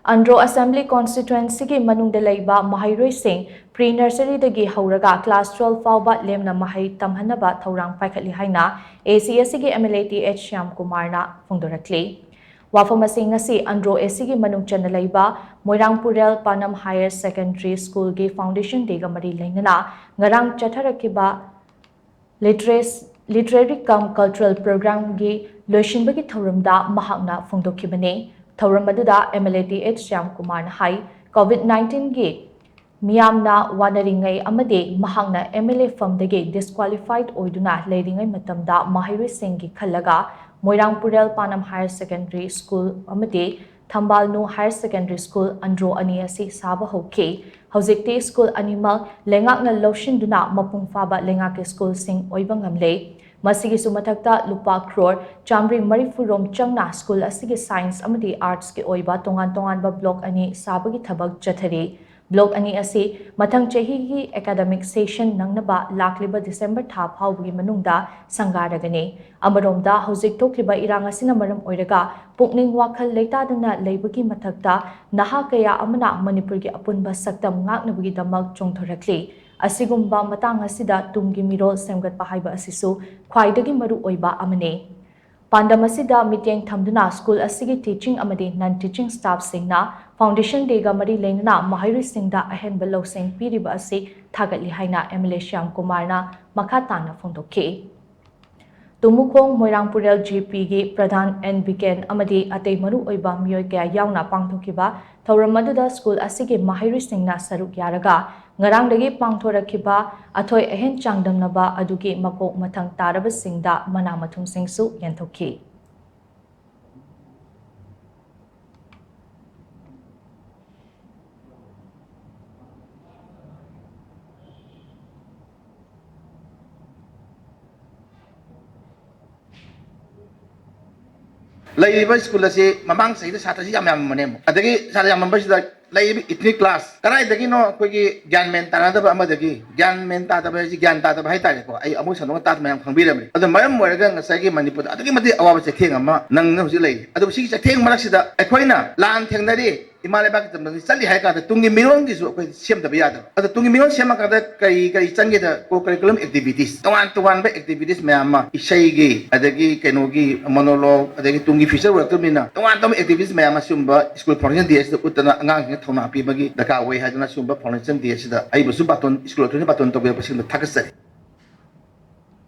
Andro Assembly Constituency ki manung de leiba Maheiroi sing pre-nursery dagi houraga class 12 Phaoba Lemna Mahei Tamhanaba Thourang Paikhatli haina asigi MLA Th Shyamkumar na phongdorakli. Wafam asing ngasi Andro asigi manung chana leiba Moirangpurel Panam Higher Secondary School gi Foundation Day ga mari leinana ngarang chatharakiba literary cum cultural program gi loishinbagi thauramda mahakna phongdokhibane. Thourang Maduda MLA Th Shyamkumar na hai COVID-19 gi miyamna wanaringai amade mahakna MLA famdagi disqualified oiduna leiringai matamda Maheiroi singi khallaga Moirangpurel Panam Higher Secondary School amade Thambalnu Higher Secondary School Andro ani asi saba hoke hojikti school animal lengakna loshinduna mapung faba lengake school sing oiba ngamle masigi sumathakta lupa crore chamri marifurom changna school asigi science amadi arts ke oiba tongan ba block ani sabagi thabak chathari block ani asi mathang chahi gi academic session nangnaba lakliba December tha phawgi manungda sangaragani amaromda hojik thokliba irang asina maram oiraga pukning wakhal leitadana leibagi mathakta naha kaya amana Manipur gi apunba saktam ngaknabagi damak chongthorakli asigumba matang asida tumgi mirol semgat pahaiba asisu khwaidagi maru oiba amane pandam asida miteng thamduna school asigi teaching amadi non teaching staff singna foundation day ga mari leinana Maheiroi singda ahenba losing piriba asi thagatli haina MLA Shyamkumar na makhatana phongdokhi Tumukhong Moirangpurel GP gi Pradhan NBKN amadi atei maru oiba miyoi kaya yauna pangthokiba Thourang Maduda school asigi Maheiroi singna saruk yaraga ngarangdagi pangthorakhiba athoi ahen changdamnaba adugi makok mathang taraba singda mana mathum singsu yanthokhi leiba school ase mamang sai da satra yam yam mane adagi satra yam members da leiba itni class karai dagi no koi gi gyan men ta da ba amadagi gyan men ta da ba ji gyan ta da ba hai ta ko ai amu sanong ta mayam khangbiram adu mayam moiraga ngasai gi manipur adagi mati awa se theng ama nang na husi lei adu si se theng marak sida ekhoina lan thengnari imale ba kitam ngi chali hai ka da tungi mirong gi su koi sem da biya da adu tungi mirong sem ka da kai changi da co curriculum activities tuan ba activities mayam ma isai gi adagi kenogi monologue adagi tungi future work to mina tuan activities mayam sumba school foundation ds da utana angang thona pi bagi daka wei haduna sumba foundation ds da ai bu su baton school to baton to be pasin da thakas